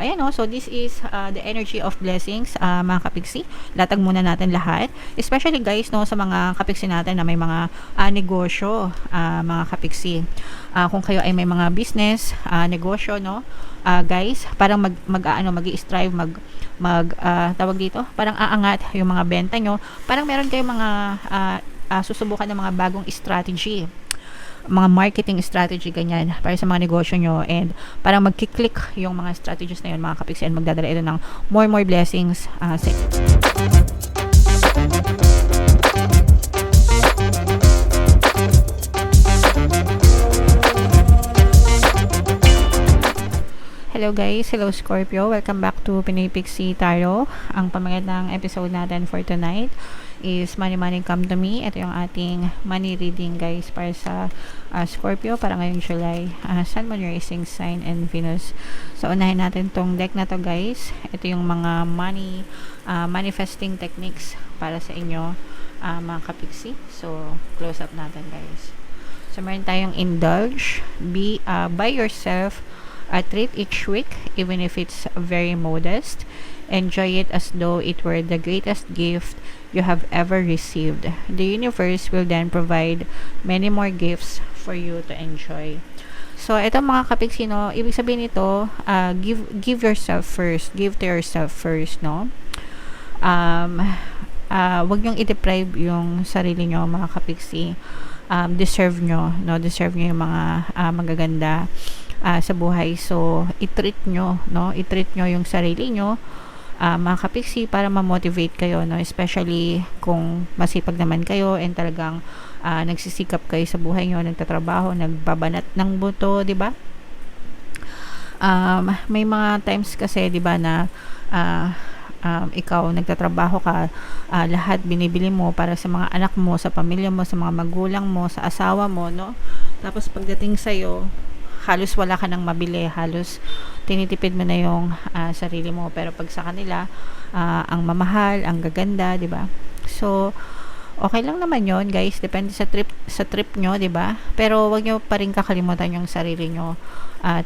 ayan o, so this is the energy of blessings, mga kapiksi. Latag muna natin lahat. Especially guys, no, sa mga kapiksi natin na may mga negosyo, mga kapiksi. Kung kayo ay may mga business, negosyo, no, guys, parang mag-i-strive, tawag dito, parang aangat yung mga benta nyo. Parang meron kayong mga susubukan ng mga bagong strategy, mga marketing strategy, ganyan, para sa mga negosyo nyo, and parang magkiklik yung mga strategies na yun, mga kapiksi, and magdadala ito ng more blessings sa Hello guys, hello Scorpio, welcome back to Pinoy Pixie Tarot. Ang pamagat ng episode natin for tonight is Money Money Come to Me. Ito yung ating money reading guys para sa Scorpio para ngayong July, Sun, Moon, Rising Sign, and Venus. So unahin natin tong deck na to guys. Ito yung mga money manifesting techniques para sa inyo, mga kapiksi. So close up natin guys. So meron tayong indulge, buy yourself a treat each week, even if it's very modest. Enjoy it as though it were the greatest gift you have ever received. The universe will then provide many more gifts for you to enjoy. So, ito mga kapiksi, no, ibig sabihin nito, give yourself first. Give to yourself first, no? Wag niyong i-deprive yung sarili nyo, mga kapiksi. Deserve nyo, no? Deserve nyo yung mga magaganda sa buhay. So, i-treat nyo, no? I-treat nyo yung sarili nyo, mga kapiksi, para ma-motivate kayo, no? Especially kung masipag naman kayo and talagang nagsisikap kayo sa buhay nyo, nagtatrabaho, nagbabanat ng buto, di ba? May mga times kasi, di ba, na ikaw nagtatrabaho ka, lahat binibili mo para sa mga anak mo, sa pamilya mo, sa mga magulang mo, sa asawa mo, no? Tapos pagdating sa'yo, halos wala ka nang mabili, halos tinitipid mo na yung sarili mo, pero pag sa kanila ang mamahal, ang gaganda, di ba? So okay lang naman yon guys, depende sa trip nyo, di ba? Pero wag nyo pa rin kakalimutan yung sarili nyo.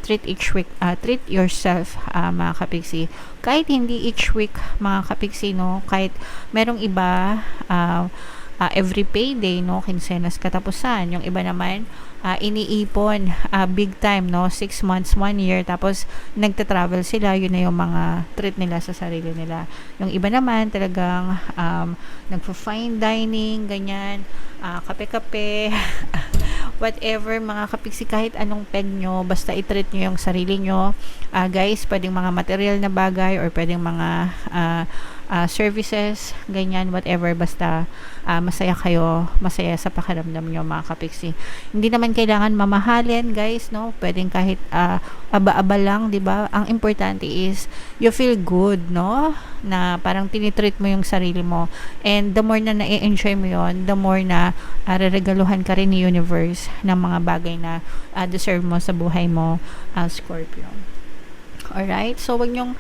Treat each week, treat yourself, mga kapiksi. Kahit hindi each week, mga kapiksi, no, kahit merong iba every payday, no, kinsenas katapusan, yung iba naman iniipon big time, no, 6 months, 1 year, tapos nagta-travel sila, yun na yung mga treat nila sa sarili nila. Yung iba naman talagang nagfo-fine dining, ganyan, kape-kape, whatever, mga kapiksi, kahit anong peg nyo, basta i-treat nyo yung sarili nyo, guys. Pwedeng mga material na bagay or pwedeng mga services, ganyan, whatever, basta masaya kayo, masaya sa pakiramdam nyo, mga kapiksi. Hindi naman kailangan mamahalin, guys, no? Pwedeng kahit aba-aba lang, di ba? Ang importante is you feel good, no? Na parang tinitreat mo yung sarili mo, and the more na na-enjoy mo yon, the more na reregaluhan ka rin ni universe ng mga bagay na deserve mo sa buhay mo, Scorpio. Alright, so wag nyong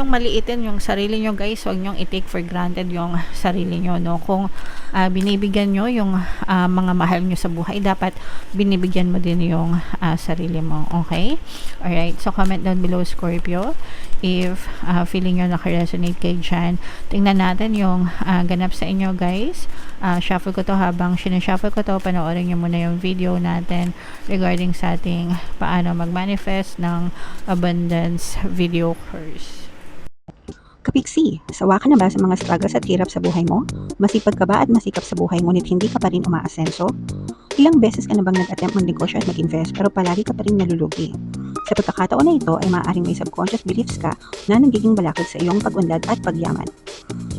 maliitin yung sarili nyo, guys. Wag nyong i-take for granted yung sarili nyo, no? Kung binibigyan nyo yung mga mahal nyo sa buhay, dapat binibigyan mo din yung sarili mo, okay? Alright, so comment down below, Scorpio, if feeling nyo naka-resonate kayo dyan. Tingnan natin yung ganap sa inyo, guys. Shuffle ko to, habang sinashuffle ko to, panoorin nyo muna yung video natin regarding sa ating paano mag-manifest ng abundance video course. Kapiksi, sawa ka na ba sa mga struggles at hirap sa buhay mo? Masipag ka ba at masikap sa buhay ngunit hindi ka pa rin umaasenso? Ilang beses ka na bang nag-attempt mag-negosyo at mag-invest pero palagi ka pa rin nalulugi? Sa pagkakataon na ito ay maaaring may subconscious beliefs ka na nagiging balakid sa iyong pag-unlad at pagyaman.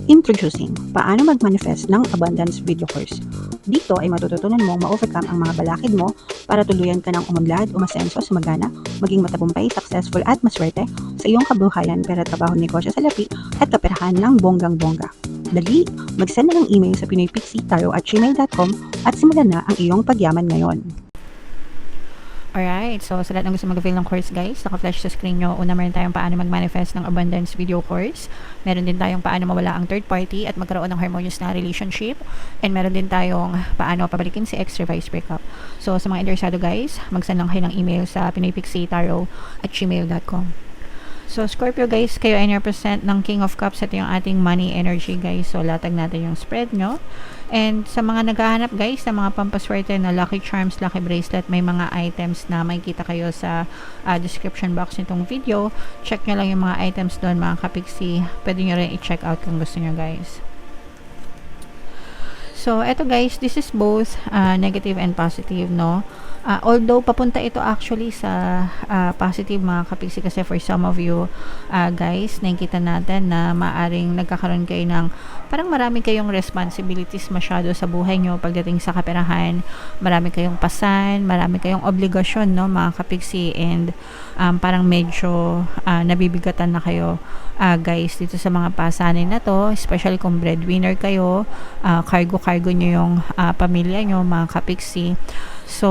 Introducing, paano mag-manifest ng abundance video course. Dito ay matututunan mong ma-overcome ang mga balakid mo para tuluyan ka ng umunlad, umasenso, sumagana, maging matagumpay, successful at maswerte sa iyong kabuhayan, pera, trabaho, negosyo, salapi at kaperahan ng bonggang-bongga. Dali, mag-send na ng email sa pinoypixie@gmail.com at simulan na ang iyong pagyaman ngayon. Alright, so sa lahat ng gusto mag-avail ng course, guys, naka-flash sa screen nyo. Una, meron tayong paano mag-manifest ng abundance video course. Meron din tayong paano mawala ang third party at magkaroon ng harmonious na relationship. And meron din tayong paano pabalikin si ex-revised breakup. So sa mga interesado, guys, mag-send lang kayo ng email sa pinoypixie@gmail.com. So, Scorpio guys, kayo ay represent ng King of Cups. Ito yung ating money energy guys. So, latag natin yung spread nyo. And sa mga naghahanap guys ng mga pampaswerte na lucky charms, lucky bracelet, may mga items na makikita kayo sa description box nitong video. Check nyo lang yung mga items doon mga kapiksi. Pwede nyo rin i-check out kung gusto nyo guys. So, eto guys, this is both negative and positive, no? Although, papunta ito actually sa positive mga kapiksi kasi for some of you, guys, nakikita natin na maaring nagkakaroon kayo ng parang marami kayong responsibilities masyado sa buhay nyo pagdating sa kaperahan. Marami kayong pasan, marami kayong obligasyon, no, mga kapiksi, and parang medyo nabibigatan na kayo, guys, dito sa mga pasanin na to, especially kung breadwinner kayo, cargo nyo yung pamilya nyo, mga kapiksi. So,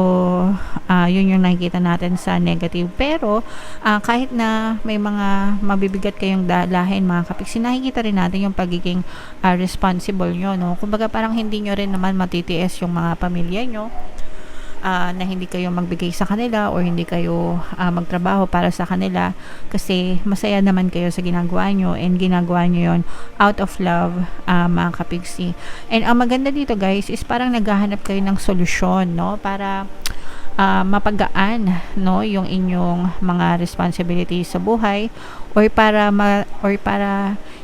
yun yung nakikita natin sa negative. Pero, kahit na may mga mabibigat kayong dalahin, mga kapiksi, nakikita rin natin yung pagiging responsible nyo, no? Kumbaga, parang hindi nyo rin naman matitiis yung mga pamilya nyo, na hindi kayo magbigay sa kanila or hindi kayo magtrabaho para sa kanila kasi masaya naman kayo sa ginagawa nyo and ginagawa nyo yon out of love, mga kapiksi. And ang maganda dito guys is parang naghahanap kayo ng solusyon, no, para mapagaan, no, yung inyong mga responsibilities sa buhay or para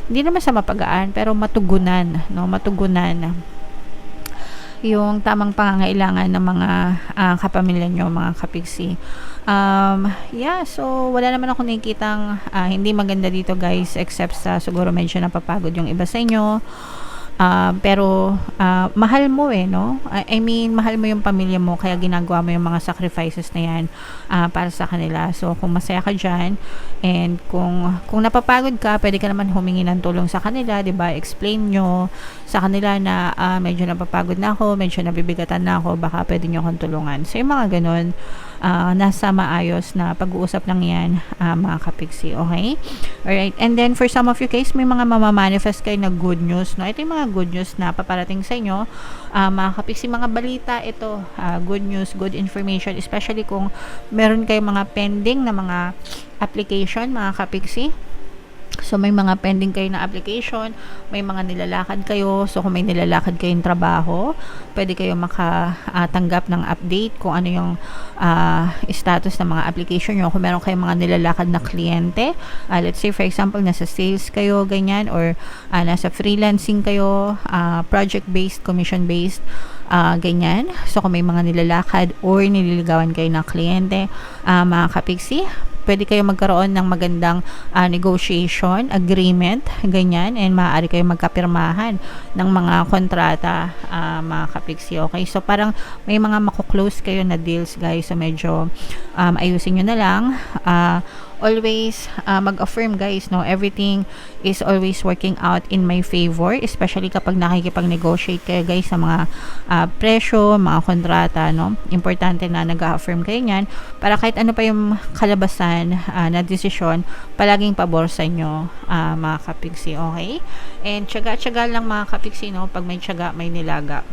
hindi naman sa mapagaan pero matugunan, no, matugunan yung tamang pangangailangan ng mga kapamilya nyo, mga kapiksi. Yeah, so wala naman ako nakikitang hindi maganda dito guys, except sa siguro medyo napapagod yung iba sa inyo. Pero mahal mo no? I mean, mahal mo yung pamilya mo kaya ginagawa mo yung mga sacrifices na yan para sa kanila. So, kung masaya ka dyan and kung napapagod ka, pwede ka naman humingi ng tulong sa kanila, diba? Explain nyo sa kanila na medyo napapagod na ako, medyo nabibigatan na ako, baka pwede nyo akong tulungan. So, yung mga ganun, nasa maayos na pag-uusap lang yan, mga kapiksi, okay? Alright, and then for some of you guys, may mga mamamanifest kayo na good news, no? Ito yung mga good news na paparating sa inyo, mga kapiksi, mga balita, ito, good news, good information, especially kung meron kayong mga pending na mga application, mga kapiksi. So, may mga pending kayo na application, may mga nilalakad kayo. So, kung may nilalakad kayong trabaho, pwede kayo makatanggap ng update kung ano yung status ng mga application nyo. Kung meron kayong mga nilalakad na kliyente, let's say, for example, nasa sales kayo, ganyan, or nasa freelancing kayo, project-based, commission-based, ganyan. So, kung may mga nilalakad or nililigawan kayo ng kliyente, mga kapiksi, pwede kayo magkaroon ng magandang negotiation, agreement, ganyan, and maaari kayo magkapirmahan ng mga kontrata, mga kapiksi, okay? So, parang may mga makuklose kayo na deals, guys. So, medyo ayusin nyo na lang. Always mag-affirm, guys, no? Everything is always working out in my favor, especially kapag nakikipag-negotiate kayo, guys, sa mga presyo, mga kontrata, no? Importante na nag-affirm kayo niyan para kahit ano pa yung kalabasan na desisyon, palaging pabor sa inyo, mga kapiksi, okay? And tiyaga-tiyaga lang, mga kapiksi, no? Pag may tiyaga, may nilaga.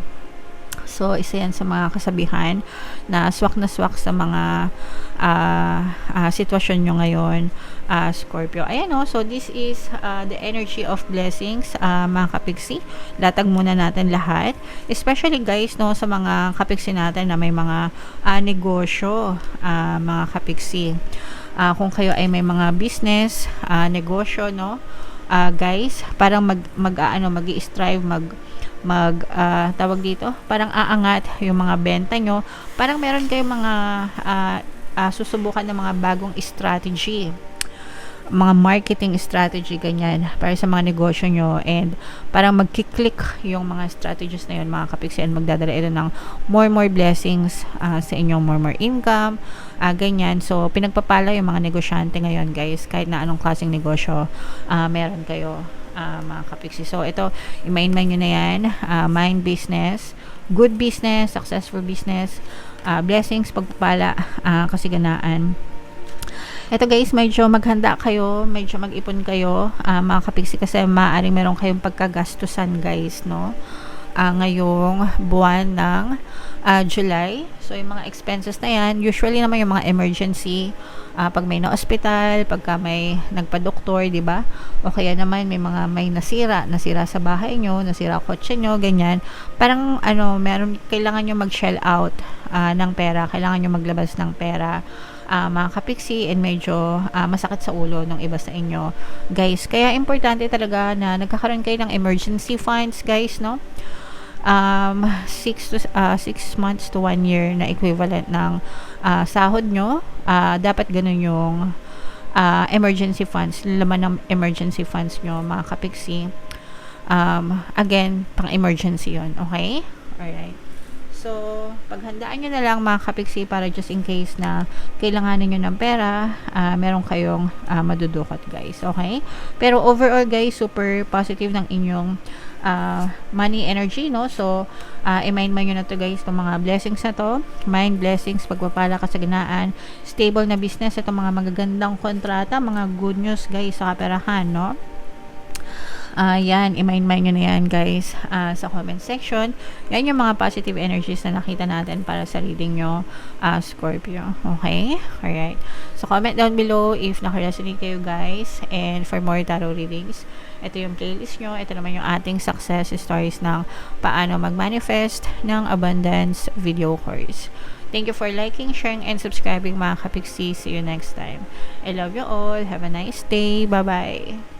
So, isa yan sa mga kasabihan na swak sa mga sitwasyon nyo ngayon, Scorpio. Ayan, no? So, this is the energy of blessings, mga kapiksi. Latag muna natin lahat. Especially, guys, no, sa mga kapiksi natin na may mga negosyo, mga kapiksi. Kung kayo ay may mga business, negosyo, no? Guys, parang mag-i-strive, tawag dito, parang aangat yung mga benta nyo. Parang meron kayong mga susubukan ng mga bagong strategy, mga marketing strategy, ganyan, para sa mga negosyo nyo, and parang magkiklik yung mga strategies na yun, mga kapiksi, and magdadala ito ng more blessings sa inyong more income, ganyan. So, pinagpapala yung mga negosyante ngayon, guys, kahit na anong klaseng negosyo meron kayo, mga kapiksi. So, ito, i-main nyo na yan, mind business, good business, successful business, blessings, pagpapala, kasiganaan. Ito, guys, medyo maghanda kayo, medyo mag-ipon kayo, mga kapiksi, kasi maaaring meron kayong pagkagastusan, guys, no? ngayong buwan ng July. So, yung mga expenses na yan, usually naman yung mga emergency, pag may na-hospital, pagka may nagpa-doktor, di ba? O kaya naman may nasira sa bahay nyo, nasira kotse nyo, ganyan. Parang, kailangan nyo mag-shell out ng pera, kailangan nyo maglabas ng pera, mga kapiksi, and medyo masakit sa ulo ng iba sa inyo, guys. Kaya importante talaga na nagkakaroon kayo ng emergency funds, guys, no? 6 months to 1 year na equivalent ng sahod nyo, dapat ganun yung emergency funds, laman ng emergency funds nyo, mga kapiksi. Again, pang emergency yon, okay? Alright. So, paghandaan nyo na lang, mga kapiksi, para just in case na kailanganin nyo ng pera, meron kayong madudukot, guys. Okay? Pero overall, guys, super positive ng inyong money energy, no? So, i-mind nyo na to, guys, itong mga blessings na to. Mind blessings, pagpapala, kasaganaan, stable na business, itong mga magagandang kontrata, mga good news, guys, sa kaperahan, no? Yan, i-mind nyo na yan, guys, sa comment section. Yan yung mga positive energies na nakita natin para sa reading nyo, Scorpio. Okay? Alright. So, comment down below if nakaresonate kayo, guys. And for more tarot readings, ito yung playlist nyo. Ito naman yung ating success stories ng paano mag-manifest ng abundance video course. Thank you for liking, sharing, and subscribing, mga kapiksi. See you next time. I love you all. Have a nice day. Bye-bye.